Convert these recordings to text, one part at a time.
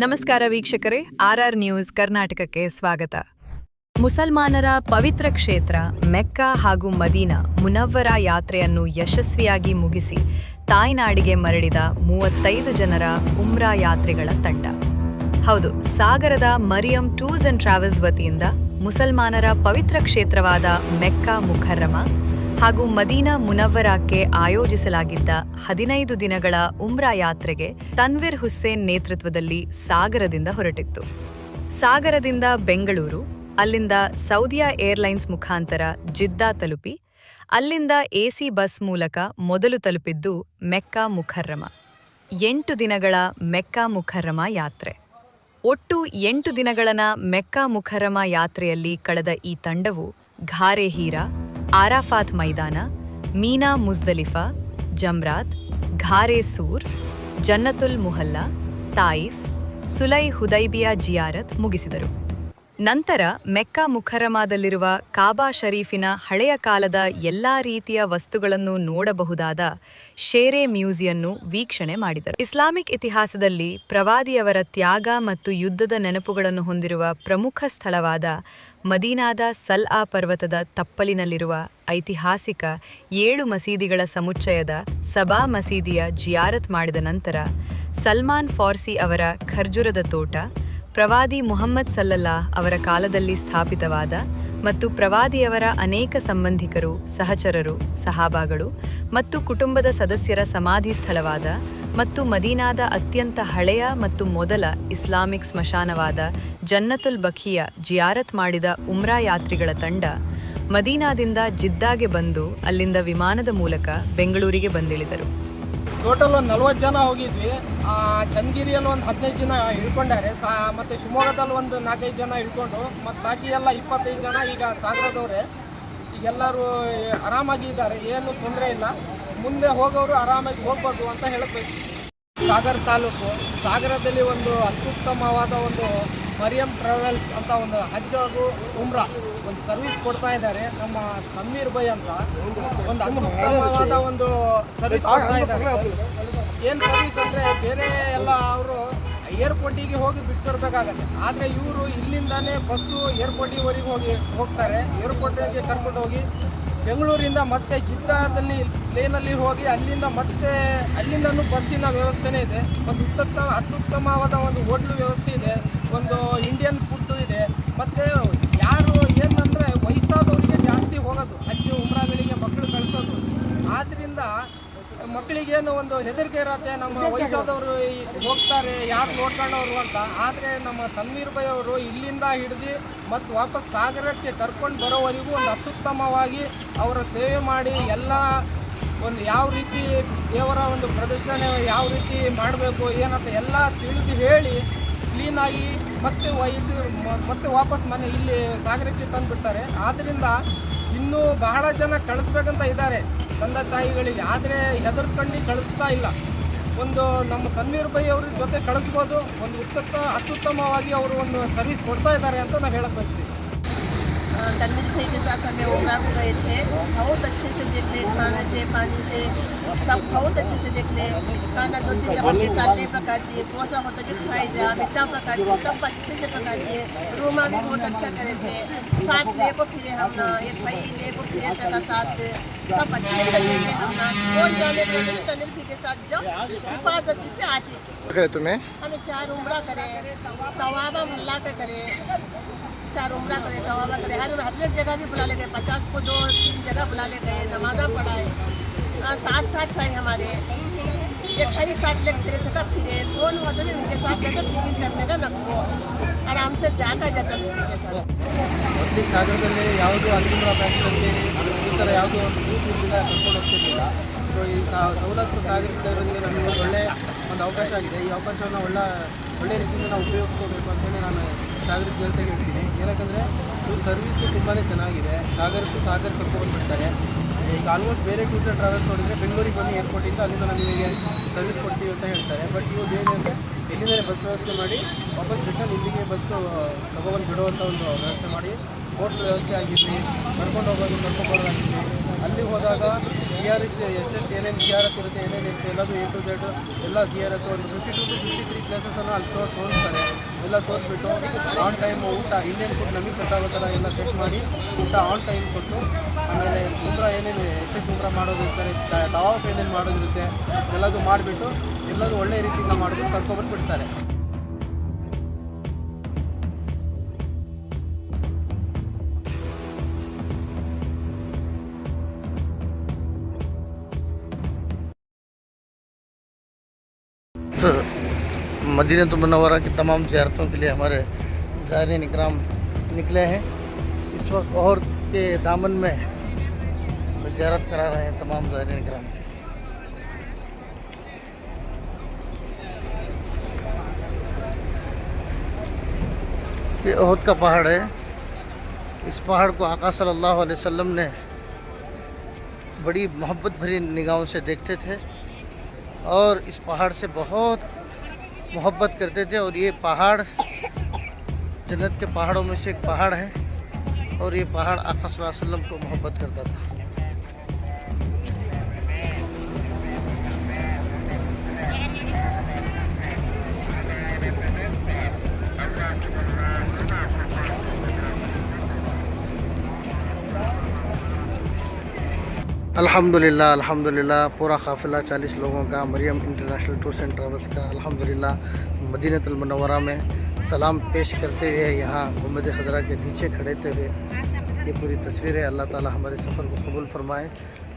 ನಮಸ್ಕಾರ ವೀಕ್ಷಕರೇ, RR news ಕರ್ನಾಟಕಕ್ಕೆ ಸ್ವಾಗತ. ಮುಸಲ್ಮಾನರ ಪವಿತ್ರ ಕ್ಷೇತ್ರ ಮೆಕ್ಕಾ ಹಾಗೂ ಮದೀನಾ ಮುನವ್ವರ ಯಾತ್ರೆಯನ್ನು ಯಶಸ್ವಿಯಾಗಿ ಮುಗಿಸಿ ತಾಯ್ನಾಡಿಗೆ ಮರಳಿದ 35 ಜನರ ಉಮ್ರಾ ಯಾತ್ರಿಗಳ ತಂಡ. ಹೌದು, ಸಾಗರದ ಮರಿಯಂ ಟೂರ್ಸ್ ಅಂಡ್ ಟ್ರಾವೆಲ್ಸ್ ವತಿಯಿಂದ ಮುಸಲ್ಮಾನರ ಪವಿತ್ರ ಕ್ಷೇತ್ರವಾದ ಮೆಕ್ಕಾ ಮುಕರ್ರಮ ಹಾಗೂ ಮದೀನಾ ಮುನವ್ವರಕ್ಕೆ ಆಯೋಜಿಸಲಾಗಿದ್ದ 15 ದಿನಗಳ ಉಮ್ರಾ ಯಾತ್ರೆಗೆ ತನ್ವೀರ್ ಹುಸೇನ್ ನೇತೃತ್ವದಲ್ಲಿ ಸಾಗರದಿಂದ ಹೊರಟಿತ್ತು. ಸಾಗರದಿಂದ ಬೆಂಗಳೂರು, ಅಲ್ಲಿಂದ ಸೌದಿಯಾ ಏರ್ಲೈನ್ಸ್ ಮುಖಾಂತರ ಜಿದ್ದಾ ತಲುಪಿ ಅಲ್ಲಿಂದ AC ಬಸ್ ಮೂಲಕ ಮೊದಲು ತಲುಪಿದ್ದು ಮೆಕ್ಕಾ ಮುಕರ್ರಮ. 8 ದಿನಗಳ ಮೆಕ್ಕಾ ಮುಕರ್ರಮ ಯಾತ್ರೆ. ಒಟ್ಟು 8 ದಿನಗಳ ಮೆಕ್ಕಾ ಮುಕರ್ರಮ ಯಾತ್ರೆಯಲ್ಲಿ ಕಳೆದ ಈ ತಂಡವು ಘಾರೆ ಹೀರಾ, ಆರಾಫಾತ್ ಮೈದಾನ, ಮೀನಾ ಮುಜ್ದಲಿಫಾ, ಜಮ್ರಾತ್, ಘಾರೆ ಸೂರ್, ಜನ್ನತುಲ್ ಮುಹಲ್ಲಾ, ತಾಯಿಫ್, ಸುಲೈ ಹುದೈಬಿಯಾ ಜಿಯಾರತ್ ಮುಗಿಸಿದರು. ನಂತರ ಮೆಕ್ಕಾ ಮುಕರ್ರಮಾದಲ್ಲಿರುವ ಕಾಬಾ ಶರೀಫಿನ ಹಳೆಯ ಕಾಲದ ಎಲ್ಲಾ ರೀತಿಯ ವಸ್ತುಗಳನ್ನು ನೋಡಬಹುದಾದ ಶೇರೆ ಮ್ಯೂಸಿಯನ್ನು ವೀಕ್ಷಣೆ ಮಾಡಿದರು. ಇಸ್ಲಾಮಿಕ್ ಇತಿಹಾಸದಲ್ಲಿ ಪ್ರವಾದಿಯವರ ತ್ಯಾಗ ಮತ್ತು ಯುದ್ಧದ ನೆನಪುಗಳನ್ನು ಹೊಂದಿರುವ ಪ್ರಮುಖ ಸ್ಥಳವಾದ ಮದೀನಾದ ಸಲ್ಆ ಪರ್ವತದ ತಪ್ಪಲಿನಲ್ಲಿರುವ ಐತಿಹಾಸಿಕ 7 ಮಸೀದಿಗಳ ಸಮುಚ್ಚಯದ ಸಬಾ ಮಸೀದಿಯ ಜಿಯಾರತ್ ಮಾಡಿದ ನಂತರ ಸಲ್ಮಾನ್ ಫಾರ್ಸಿ ಅವರ ಖರ್ಜೂರದ ತೋಟ, ಪ್ರವಾದಿ ಮುಹಮ್ಮದ್ ಸಲ್ಲಲ್ಲಾಹ್ ಅವರ ಕಾಲದಲ್ಲಿ ಸ್ಥಾಪಿತವಾದ ಮತ್ತು ಪ್ರವಾದಿಯವರ ಅನೇಕ ಸಂಬಂಧಿಕರು, ಸಹಚರರು, ಸಹಾಬಾಗಳು ಮತ್ತು ಕುಟುಂಬದ ಸದಸ್ಯರ ಸಮಾಧಿ ಸ್ಥಳವಾದ ಮತ್ತು ಮದೀನಾದ ಅತ್ಯಂತ ಹಳೆಯ ಮತ್ತು ಮೊದಲ ಇಸ್ಲಾಮಿಕ್ ಸ್ಮಶಾನವಾದ ಜನ್ನತುಲ್ ಬಖಿಯ ಜಿಯಾರತ್ ಮಾಡಿದ ಉಮ್ರಾ ಯಾತ್ರಿಗಳ ತಂಡ ಮದೀನಾದಿಂದ ಜಿದ್ದಾಗೆ ಬಂದು ಅಲ್ಲಿಂದ ವಿಮಾನದ ಮೂಲಕ ಬೆಂಗಳೂರಿಗೆ ಬಂದಿಳಿದರು. ಟೋಟಲ್ ಒಂದು 40 ಜನ ಹೋಗಿದ್ವಿ. ಚನ್ನಗಿರಿಯಲ್ಲಿ ಒಂದು 15 ಜನ ಇಳ್ಕೊಂಡಾರೆ, ಮತ್ತು ಶಿವಮೊಗ್ಗದಲ್ಲಿ ಒಂದು 4-5 ಜನ ಇಳ್ಕೊಂಡು, ಮತ್ತು ಬಾಕಿ ಎಲ್ಲ 25 ಜನ ಈಗ ಸಾಗರದವ್ರೆ. ಈಗೆಲ್ಲರೂ ಆರಾಮಾಗಿ ಇದ್ದಾರೆ, ಏನು ತೊಂದರೆ ಇಲ್ಲ. ಮುಂದೆ ಹೋಗೋರು ಆರಾಮಾಗಿ ಹೋಗ್ಬೋದು ಅಂತ ಹೇಳಬೇಕು. ಸಾಗರ ತಾಲೂಕು ಸಾಗರದಲ್ಲಿ ಒಂದು ಅತ್ಯುತ್ತಮವಾದ ಒಂದು ಮರಿಯಂ ಟ್ರಾವೆಲ್ಸ್ ಅಂತ ಒಂದು ಹಜ್ ಹಾಗೂ ಉಮ್ರಾ ಒಂದು ಸರ್ವಿಸ್ ಕೊಡ್ತಾ ಇದ್ದಾರೆ. ನಮ್ಮ ತನ್ವೀರ್ ಭಾಯ್ ಅಂತ ಒಂದು ಅತ್ಯುತ್ತಮವಾದ ಒಂದು ಸರ್ವಿಸ್ ಕೊಡ್ತಾ ಇದ್ದಾರೆ. ಏನು ಸರ್ವಿಸ್ ಅಂದರೆ, ಬೇರೆ ಎಲ್ಲ ಅವರು ಏರ್ಪೋರ್ಟಿಗೆ ಹೋಗಿ ಬಿಟ್ಟು ಬರಬೇಕಾಗತ್ತೆ, ಆದರೆ ಇವರು ಇಲ್ಲಿಂದಾನೇ ಬಸ್ಸು ಏರ್ಪೋರ್ಟಿವರೆಗೆ ಹೋಗ್ತಾರೆ. ಏರ್ಪೋರ್ಟಿಗೆ ಕರ್ಕೊಂಡು ಹೋಗಿ ಬೆಂಗಳೂರಿಂದ ಮತ್ತೆ ಜಿದ್ದಾದಲ್ಲಿ ಪ್ಲೇನಲ್ಲಿ ಹೋಗಿ ಅಲ್ಲಿಂದನೂ ಬಸ್ಸಿನ ವ್ಯವಸ್ಥೆನೇ ಇದೆ. ಒಂದು ಅತ್ಯುತ್ತಮವಾದ ಒಂದು ಹೋಟ್ಲು ವ್ಯವಸ್ಥೆ ಇದೆ, ಒಂದು ಇಂಡಿಯನ್ ಫುಡ್ಡು ಇದೆ. ಮತ್ತು ಯಾರು ಏನಂದರೆ ವಯಸ್ಸಾದವರಿಗೆ ಜಾಸ್ತಿ ಹೋಗೋದು ಹಜ್ ಉಮ್ರಾಗಳಿಗೆ ಮಕ್ಕಳು ಕಳಿಸೋದು. ಆದ್ದರಿಂದ ಮಕ್ಕಳಿಗೇನು ಒಂದು ಹೆದರಿಕೆ ಇರತ್ತೆ, ನಮ್ಮ ವಯಸ್ಸಾದವರು ಹೋಗ್ತಾರೆ ಯಾರು ನೋಡ್ಕೊಂಡವರು ಅಂತ. ಆದರೆ ನಮ್ಮ ತನ್ವೀರ್ ಭಾಯ್ ಅವರು ಇಲ್ಲಿಂದ ಹಿಡಿದು ಮತ್ತು ವಾಪಸ್ ಸಾಗರಕ್ಕೆ ಕರ್ಕೊಂಡು ಬರೋವರೆಗೂ ಒಂದು ಅತ್ಯುತ್ತಮವಾಗಿ ಅವರ ಸೇವೆ ಮಾಡಿ ಎಲ್ಲ ಒಂದು ಯಾವ ರೀತಿ ದೇವರ ಒಂದು ಪ್ರದರ್ಶನ ಯಾವ ರೀತಿ ಮಾಡಬೇಕು ಏನಂತ ಎಲ್ಲ ತಿಳಿದು ಹೇಳಿ ಕ್ಲೀನಾಗಿ ಮತ್ತೆ ವಾಪಸ್ ಮನೆ ಇಲ್ಲಿ ಸಾಗರಕ್ಕೆ ತಂದುಬಿಡ್ತಾರೆ. ಆದ್ದರಿಂದ ಇನ್ನೂ ಬಹಳ ಜನ ಕಳಿಸ್ಬೇಕಂತ ಇದ್ದಾರೆ ತಂದೆ ತಾಯಿಗಳಿಗೆ, ಆದರೆ ಹೆದರ್ಕೊಂಡು ಕಳಿಸ್ತಾ ಇಲ್ಲ. ಒಂದು ನಮ್ಮ ತನ್ವೀರ್ ಭಾಯ್ ಅವ್ರ ಜೊತೆ ಕಳಿಸ್ಬೋದು, ಒಂದು ಅತ್ಯುತ್ತಮವಾಗಿ ಅವರು ಒಂದು ಸರ್ವಿಸ್ ಕೊಡ್ತಾ ಇದ್ದಾರೆ ಅಂತ ನಾವು ಹೇಳಕ್ ಬಯಸ್ತೀವಿ. तन्वीर भाई के साथ हमें उमरा को गए थे, बहुत अच्छे से देख ले, खाने से पानी से सब बहुत अच्छे से देख ले. खाना 2-3 डबल के साथ ले पका दिए, कोसा होता जो खाई जा मिठा पका दिए, सब अच्छे से पका दिए. रूमा भी बहुत अच्छा करे थे, साथ ले को फिरे हम ना, एक भाई ले को फिरे सका साथ, सब अच्छे से देखे हम ना. और जाने तन्वीर भाई के साथ जब हिफाजती से आते तुम्हें हमें 4 उमरा करे, तवाबा भल्ला का करे, 4 उमरा करे, तवाबा करे. हर जगह भी बुला ले गए, 50 को 2-3 जगह बुला ले गए, नमाज़ा पढ़ाए, साथ भाई हमारे एक भाई साथ लेकर फिरे सका फिरे. कौन होते भी उनके साथ जाकर फिक्र करने का नको, आराम से जाकर जाता उनके साथ. ಮೊದಲಿಗೆ ಸಾಗರದಲ್ಲಿ ಯಾವುದೂ ಅಲ್ಲಿಂದ ಪ್ಯಾಕೆಟ್ ಅಂತೇಳಿ ಈ ಥರ ಯಾವುದೋ ಒಂದು ಗ್ರೂಪಿಂದ ಕರ್ಕೊಂಡು ಹೋಗ್ತಿರ್ಲಿಲ್ಲ. ಸೊ ಈ ಸವಲತ್ತು ಸಾಗರದಿಂದ ಇರೋದಕ್ಕೆ ನಮಗೆ ಒಂದು ಅವಕಾಶ ಆಗಿದೆ. ಈ ಅವಕಾಶವನ್ನು ಒಳ್ಳೆ ರೀತಿಯಿಂದ ನಾವು ಉಪಯೋಗಿಸ್ಕೋಬೇಕು ಅಂತೇಳಿ ನಾನು ಸಾಗರದ ಜನತೆಗೆ ಹೇಳ್ತೀನಿ. ಏನಕ್ಕಂದರೆ ಇವ್ರ ಸರ್ವಿಸು ತುಂಬಾ ಚೆನ್ನಾಗಿದೆ. ಸಾಗರ ಕರ್ಕೊಂಡ್ಬಂದ್ಬಿಡ್ತಾರೆ. ಈಗ ಆಲ್ಮೋಸ್ಟ್ ಬೇರೆ ಟೂರ್ಸ್ ಆ್ಯಂಡ್ ಟ್ರಾವೆಲ್ಸ್ ನೋಡಿದರೆ ಬೆಂಗಳೂರಿಗೆ ಬಂದು ಏರ್ಪೋರ್ಟಿಂದ ಅಲ್ಲಿಂದ ನಾವು ನಿಮಗೆ ಸರ್ವಿಸ್ ಕೊಡ್ತೀವಿ ಅಂತ ಹೇಳ್ತಾರೆ. ಬಟ್ ಇವ್ರು ಏನೆಂದರೆ ಇಲ್ಲಿಂದಲೇ ಬಸ್ ವ್ಯವಸ್ಥೆ ಮಾಡಿ ವಾಪಸ್ ರಿಟರ್ನ್ ಇಲ್ಲಿಗೆ ಬಸ್ಸು ತೊಗೊಬಂದು ಬಿಡುವಂಥ ಒಂದು ವ್ಯವಸ್ಥೆ ಮಾಡಿ ಹೋಟ್ಲ್ ವ್ಯವಸ್ಥೆ ಆಗಿರಲಿ, ಕರ್ಕೊಂಡು ಹೋಗೋದು ಕರ್ಕೊಂಡ್ಬರೋದಾಗಿರಲಿ, ಅಲ್ಲಿ ಹೋದಾಗ ಜಿಯಾರತ್ ಎಷ್ಟೆಷ್ಟು ಏನೇನು ಜಿಯಾರತ್ ಇರುತ್ತೆ ಏನೇನಿರುತ್ತೆ ಎಲ್ಲದು A to Z ಎಲ್ಲ ಜಿಯಾರತ್ ಒಂದು 52 to 53 ಪ್ಲೇಸಸನ್ನು ಅಲ್ಲಿ ತೋರಿಸ್ತಾರೆ. ಎಲ್ಲ ತೋರಿಸ್ಬಿಟ್ಟು ಆನ್ ಟೈಮ್ ಊಟ ಇಂಡಿಯನ್ ಫುಡ್ ನಮಗೆ ಸೆಟ್ ಆಗೋ ಥರ ಎಲ್ಲ ಸೆಟ್ ಮಾಡಿ ಊಟ ಆನ್ ಟೈಮ್ ಕೊಟ್ಟು, ಆಮೇಲೆ ಉಮ್ರಾ ಏನೇನು ಎಷ್ಟೆಷ್ಟು ಉಮ್ರಾ ಮಾಡೋದು ಇರ್ತಾರೆ, ತವಾಫ್ ಏನೇನು ಮಾಡೋದಿರುತ್ತೆ ಎಲ್ಲದು ಮಾಡಿಬಿಟ್ಟು ಎಲ್ಲದು ಒಳ್ಳೆ ರೀತಿಯಿಂದ ಮಾಡಿಬಿಟ್ಟು ಕರ್ಕೊಬಂದು ಬಿಡ್ತಾರೆ. तो मदीनतुल मुनव्वरा की तमाम ज़ियारतों के लिए हमारे ज़ायरीन इकराम निकले हैं। इस वक्त और के दामन में ज़ियारत करा रहे हैं तमाम ज़ायरीन इकराम। ये ओहद का पहाड़ है। इस पहाड़ को आका सल्लल्लाहु अलैहि वसल्लम ने बड़ी मोहब्बत भरी निगाहों से देखते थे और इस पहाड़ से बहुत मोहब्बत करते थे। और ये पहाड़ जन्नत के पहाड़ों में से एक पहाड़ है और ये पहाड़ आका सल्लल्लाहु अलैहि वसल्लम को मोहब्बत करता था। अल्हम्दुलिल्लाह पूरा काफ़िला 40 लोगों का Maryam international tours and travels का अल्हम्दुलिल्लाह मदीनतुल मुनव्वरा में सलाम पेश करते हुए यहाँ गुंबद खजरा के नीचे खड़े हुए ये पूरी तस्वीर है। अल्लाह ताला हमारे सफ़र को कबूल फरमाए,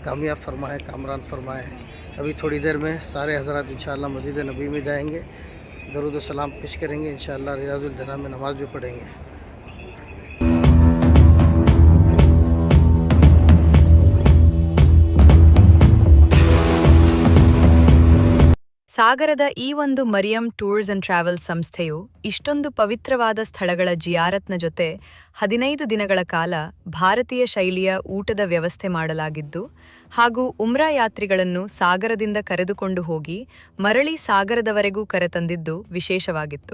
कामयाब फरमाए, कामरान फरमाए। अभी थोड़ी देर में सारे हज़रात इंशाअल्लाह मस्जिद नबी में जाएंगे, दरूद व सलाम पेश करेंगे, इंशाअल्लाह रियाजुल जन्नत में नमाज़ भी पढ़ेंगे। ಸಾಗರದ ಈ ಒಂದು ಮರಿಯಂ ಟೂರ್ಸ್ ಅಂಡ್ ಟ್ರಾವೆಲ್ಸ್ ಸಂಸ್ಥೆಯು ಇಷ್ಟೊಂದು ಪವಿತ್ರವಾದ ಸ್ಥಳಗಳ ಜಿಯಾರತ್ನ ಜೊತೆ 15 ದಿನಗಳ ಕಾಲ ಭಾರತೀಯ ಶೈಲಿಯ ಊಟದ ವ್ಯವಸ್ಥೆ ಮಾಡಲಾಗಿದ್ದು ಹಾಗೂ ಉಮ್ರಾ ಯಾತ್ರಿಗಳನ್ನು ಸಾಗರದಿಂದ ಕರೆದುಕೊಂಡು ಹೋಗಿ ಮರಳಿ ಸಾಗರದವರೆಗೂ ಕರೆತಂದಿದ್ದು ವಿಶೇಷವಾಗಿತ್ತು.